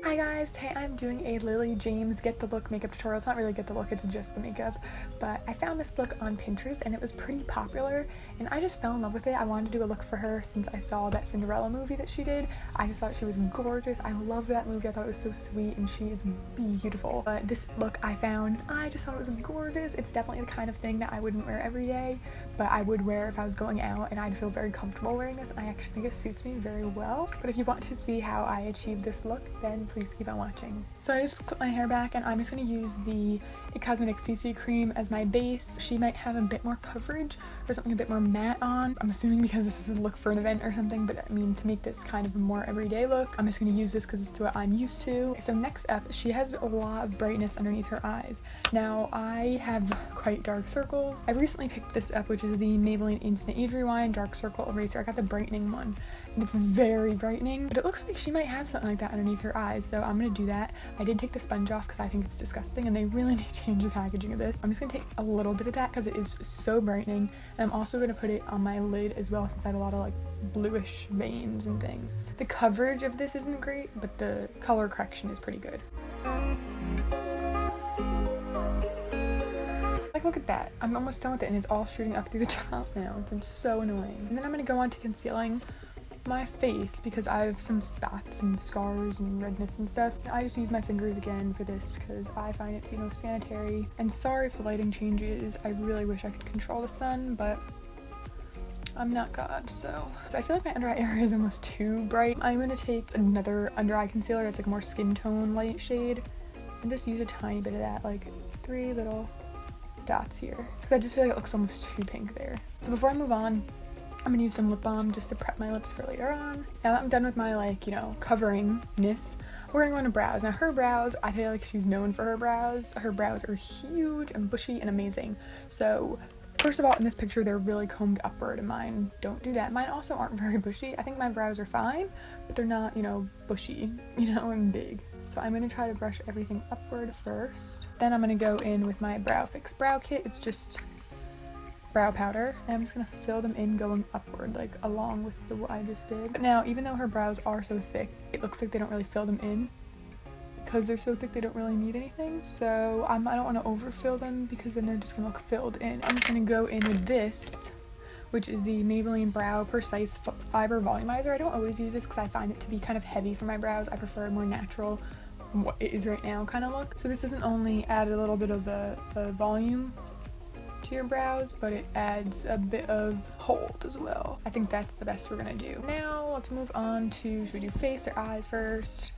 Hi guys, today I'm doing a Lily James Get the Look makeup tutorial. It's not really get the look, it's just the makeup, but I found this look on Pinterest and it was pretty popular and I just fell in love with it. I wanted to do a look for her since I saw that Cinderella movie that she did. I just thought she was gorgeous. I loved that movie. I thought it was so sweet and she is beautiful. But this look I found, I just thought it was gorgeous. It's definitely the kind of thing that I wouldn't wear every day, but I would wear if I was going out and I'd feel very comfortable wearing this. I actually think it suits me very well. But if you want to see how I achieved this look, then please keep on watching. So I just put my hair back and I'm just going to use the Cosmetics CC cream as my base. She might have a bit more coverage or something a bit more matte on. I'm assuming because this is a look for an event or something, but I mean to make this kind of a more everyday look, I'm just going to use this because it's what I'm used to. So next up, she has a lot of brightness underneath her eyes. Now I have quite dark circles. I recently picked this up, which is the Maybelline Instant Age Rewind Dark Circle Eraser. I got the brightening one and it's very brightening, but it looks like she might have something like that underneath her eyes, so I'm gonna do that. I did take the sponge off because I think it's disgusting and they really need to change the packaging of this. I'm just gonna take a little bit of that because it is so brightening, and I'm also gonna put it on my lid as well since I have a lot of like bluish veins and things. The coverage of this isn't great, but the color correction is pretty good. Like, look at that. I'm almost done with it and it's all shooting up through the top now. It's so annoying. And then I'm gonna go on to concealing my face because I have some spots and scars and redness and stuff. I just use my fingers again for this because I find it to be most sanitary. And sorry if the lighting changes. I really wish I could control the sun, but I'm not God, so I feel like my under eye area is almost too bright. I'm gonna take another under eye concealer that's like a more skin tone light shade and just use a tiny bit of that, like 3 little dots here, because I just feel like it looks almost too pink there. So before I move on, I'm gonna use some lip balm just to prep my lips for later on. Now that I'm done with my, like, you know, coveringness, we're gonna go into brows. Now her brows, I feel like she's known for her brows. Her brows are huge and bushy and amazing. So first of all, in this picture, they're really combed upward, and mine don't do that. Mine also aren't very bushy. I think my brows are fine, but they're not, you know, bushy, you know, and big. So I'm gonna try to brush everything upward first. Then I'm gonna go in with my Brow Fix Brow Kit. It's just brow powder, and I'm just gonna fill them in going upward, like along with what I just did. But now, even though her brows are so thick, it looks like they don't really fill them in. Because they're so thick, they don't really need anything. So I don't want to overfill them because then they're just gonna look filled in. I'm just gonna go in with this, which is the Maybelline Brow Precise Fiber Volumizer. I don't always use this because I find it to be kind of heavy for my brows. I prefer a more natural, what it is right now kind of look. So this doesn't only add a little bit of the volume to your brows, but it adds a bit of hold as well. I think that's the best we're gonna do. Now let's move on to, should we do face or eyes first?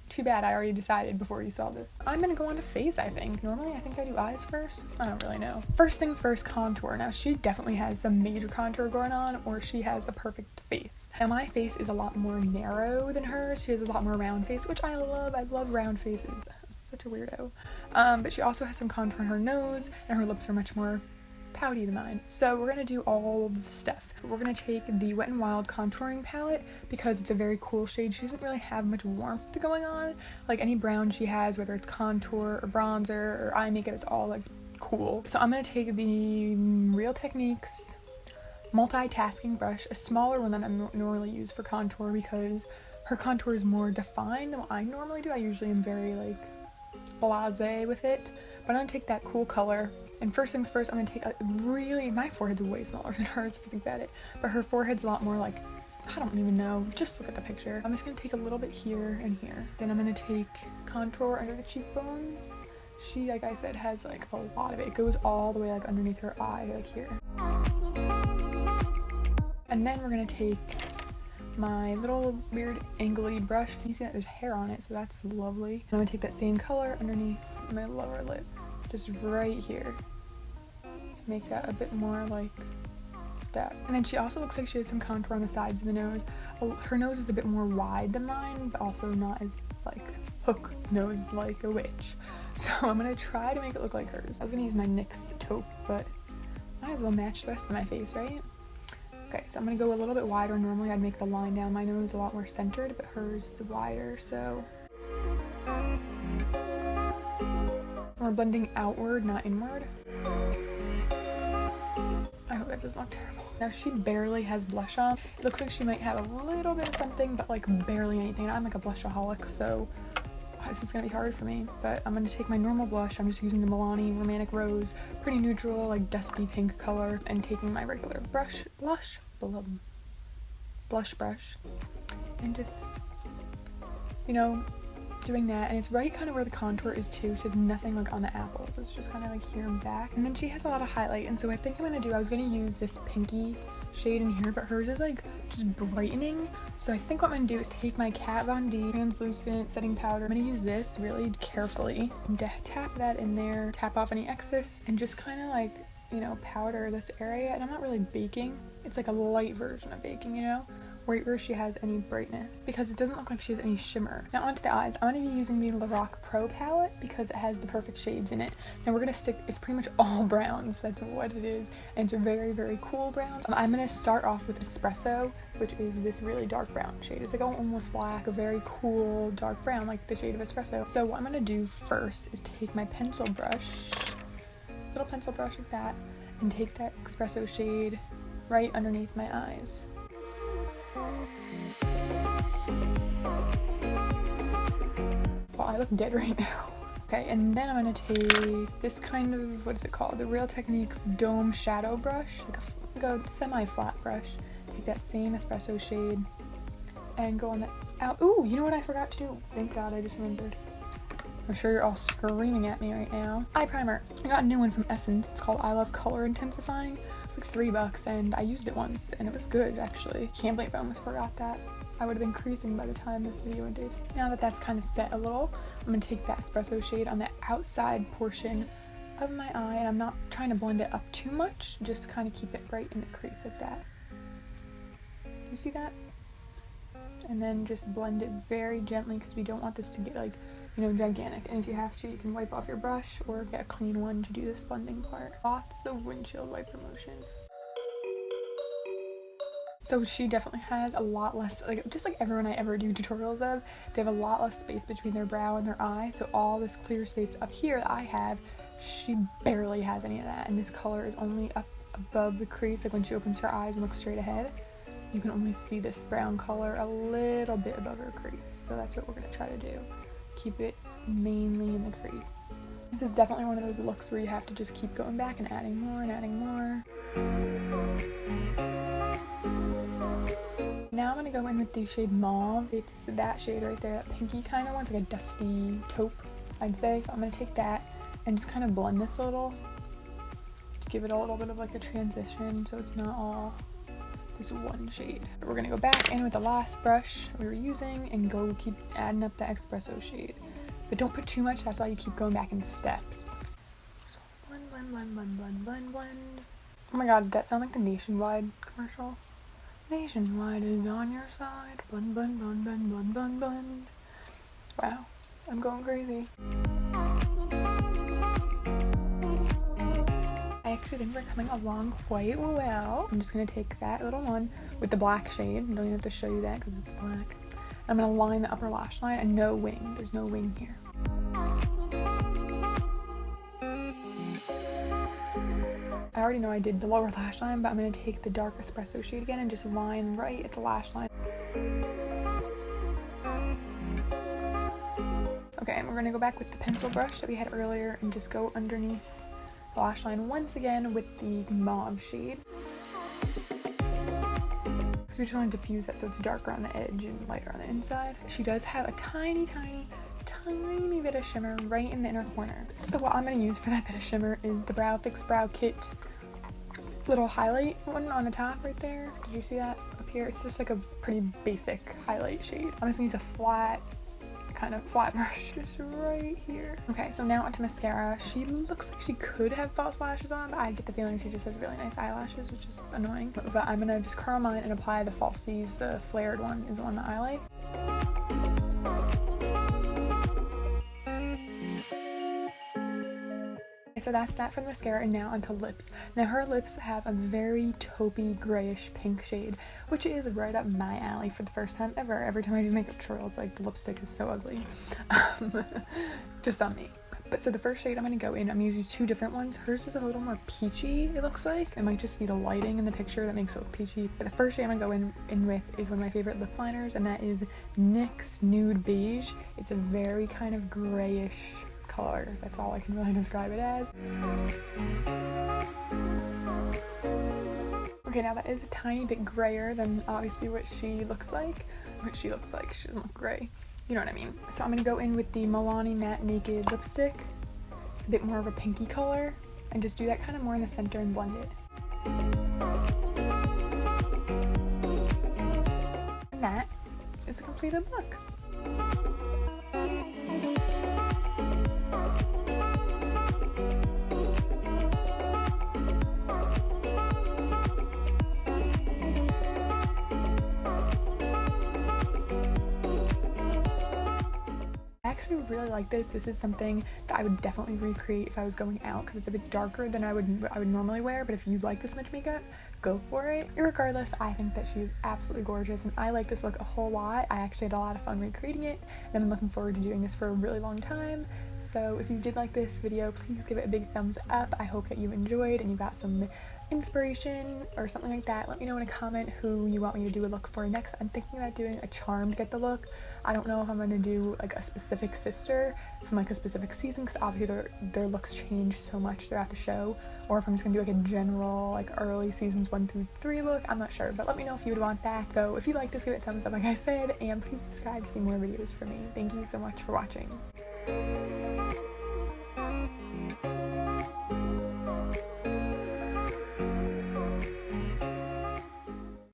Too bad I already decided before you saw this. I'm gonna go on to face, I think. Normally I think I do eyes first. I don't really know. First things first, contour. Now she definitely has some major contour going on, or she has a perfect face. Now my face is a lot more narrow than hers. She has a lot more round face, which I love. I love round faces. Such a weirdo. But she also has some contour in her nose, and her lips are much more pouty than mine. So we're gonna do all of the stuff. We're gonna take the Wet n Wild contouring palette because it's a very cool shade. She doesn't really have much warmth going on. Like any brown she has, whether it's contour or bronzer or eye makeup, it's all like cool. So I'm gonna take the Real Techniques multitasking brush, a smaller one than I normally use for contour because her contour is more defined than what I normally do. I usually am very like blasé with it, but I'm gonna take that cool color. And first things first, I'm gonna take my forehead's way smaller than hers if you think about it, but her forehead's a lot more like, I don't even know, just look at the picture. I'm just gonna take a little bit here and here. Then I'm gonna take contour under the cheekbones. She, like I said, has like a lot of it. It goes all the way like underneath her eye, like here. And then we're gonna take my little weird angly brush. Can you see that? There's hair on it, so that's lovely. And I'm gonna take that same color underneath my lower lip, just right here. Make that a bit more like that. And then she also looks like she has some contour on the sides of the nose. Her nose is a bit more wide than mine, but also not as like hook nose like a witch. So I'm gonna try to make it look like hers. I was gonna use my NYX taupe, but might as well match the rest of my face, right? Okay, so I'm gonna go a little bit wider. Normally I'd make the line down my nose a lot more centered, but hers is wider, so we're blending outward, not inward. I hope that doesn't look terrible. Now she barely has blush on. It looks like she might have a little bit of something, but like barely anything. I'm like a blushaholic, so this is gonna be hard for me. But I'm gonna take my normal blush. I'm just using the Milani Romantic Rose, pretty neutral, like dusty pink color, and taking my regular blush brush, and just, you know, doing that. And it's right kind of where the contour is too. She has nothing like on the apples. It's just kind of like here and back. And then she has a lot of highlight. And so I think I'm gonna do, I was gonna use this pinky shade in here, but hers is like just brightening. So I think what I'm gonna do is take my Kat Von D translucent setting powder. I'm gonna use this really carefully and tap that in there, tap off any excess, and just kind of like, you know, powder this area. And I'm not really baking. It's like a light version of baking, you know, right where she has any brightness, because it doesn't look like she has any shimmer. Now onto the eyes. I'm going to be using the Lorac Pro Palette because it has the perfect shades in it. And we're going to stick, it's pretty much all browns. That's what it is. And it's very, very cool browns. I'm going to start off with Espresso, which is this really dark brown shade. It's like almost black, a very cool dark brown, like the shade of Espresso. So what I'm going to do first is take my pencil brush, little pencil brush like that, and take that Espresso shade right underneath my eyes. Well, I look dead right now. Okay, and then I'm gonna take this kind of, what is it called? The Real Techniques Dome Shadow Brush, like a semi-flat brush. Take that same Espresso shade and go on the out. Ooh, you know what I forgot to do? Thank God, I just remembered. I'm sure you're all screaming at me right now. Eye primer. I got a new one from Essence. It's called I Love Color Intensifying. It's like $3 and I used it once and it was good actually. Can't believe I almost forgot that. I would have been creasing by the time this video ended. Now that that's kind of set a little, I'm going to take that Espresso shade on the outside portion of my eye, and I'm not trying to blend it up too much, just kind of keep it right in the crease like that. You see that? And then just blend it very gently because we don't want this to get like, you know, gigantic. And if you have to, you can wipe off your brush or get a clean one to do this blending part. Lots of windshield wiper motion. So she definitely has a lot less, like just like everyone I ever do tutorials of, they have a lot less space between their brow and their eye. So all this clear space up here that I have, she barely has any of that. And this color is only up above the crease. Like when she opens her eyes and looks straight ahead, you can only see this brown color a little bit above her crease. So that's what we're gonna try to do. Keep it mainly in the crease. This is definitely one of those looks where you have to just keep going back and adding more and adding more. Now I'm going to go in with the shade Mauve. It's that shade right there, that pinky kind of one. It's like a dusty taupe, I'd say. I'm going to take that and just kind of blend this a little to give it a little bit of like a transition so it's not all this one shade. We're going to go back in with the last brush we were using and go keep adding up the Espresso shade. But don't put too much, that's why you keep going back in steps. So blend, blend, blend, blend, blend, blend, blend. Oh my god, did that sound like the Nationwide commercial? Nationwide is on your side. Blend, blend, blend, blend, blend, blend, blend. Wow, I'm going crazy. I actually think we're coming along quite well. I'm just going to take that little one with the black shade. I don't even have to show you that because it's black. I'm going to line the upper lash line and no wing. There's no wing here. I already know I did the lower lash line, but I'm going to take the dark Espresso shade again and just line right at the lash line. Okay, and we're going to go back with the pencil brush that we had earlier and just go underneath the lash line once again with the Mauve shade. Because we just want to diffuse that so it's darker on the edge and lighter on the inside. She does have a tiny bit of shimmer right in the inner corner. So what I'm going to use for that bit of shimmer is the Brow Fix Brow Kit little highlight one on the top right there. Did you see that up here? It's just like a pretty basic highlight shade. I'm just going to use a flat brush just right here. Okay, so now onto mascara. She looks like she could have false lashes on, but I get the feeling she just has really nice eyelashes, which is annoying. But I'm going to just curl mine and apply the Falsies. The flared one is the one that I like. So that's that for the mascara, and now onto lips. Now her lips have a very taupey grayish pink shade, which is right up my alley for the first time ever. Every time I do makeup tutorials, like the lipstick is so ugly. Just on me. But so the first shade I'm going to go in, I'm going to use two different ones. Hers is a little more peachy, it looks like. It might just be the lighting in the picture that makes it look peachy. But the first shade I'm going to go in with is one of my favorite lip liners, and that is NYX Nude Beige. It's a very kind of grayish color. That's all I can really describe it as. Okay, now that is a tiny bit grayer than obviously what she looks like. She doesn't look gray. You know what I mean. So I'm going to go in with the Milani Matte Naked lipstick, a bit more of a pinky color, and just do that kind of more in the center and blend it. And that is a completed look. I actually really like this. This is something that I would definitely recreate if I was going out because it's a bit darker than I would normally wear, but if you like this much makeup, go for it. Regardless, I think that she is absolutely gorgeous and I like this look a whole lot. I actually had a lot of fun recreating it and I'm looking forward to doing this for a really long time. So if you did like this video, please give it a big thumbs up. I hope that you enjoyed and you got some inspiration or something like that. Let me know in a comment who you want me to do a look for next. I'm thinking about doing a charm to get the look. I don't know if I'm going to do like a specific sister from like a specific season because obviously their looks change so much throughout the show, or if I'm just going to do like a general like early seasons 1 through 3 look. I'm not sure, but let me know if you would want that. So if you like this, give it a thumbs up like I said, and please subscribe to see more videos from me. Thank you so much for watching.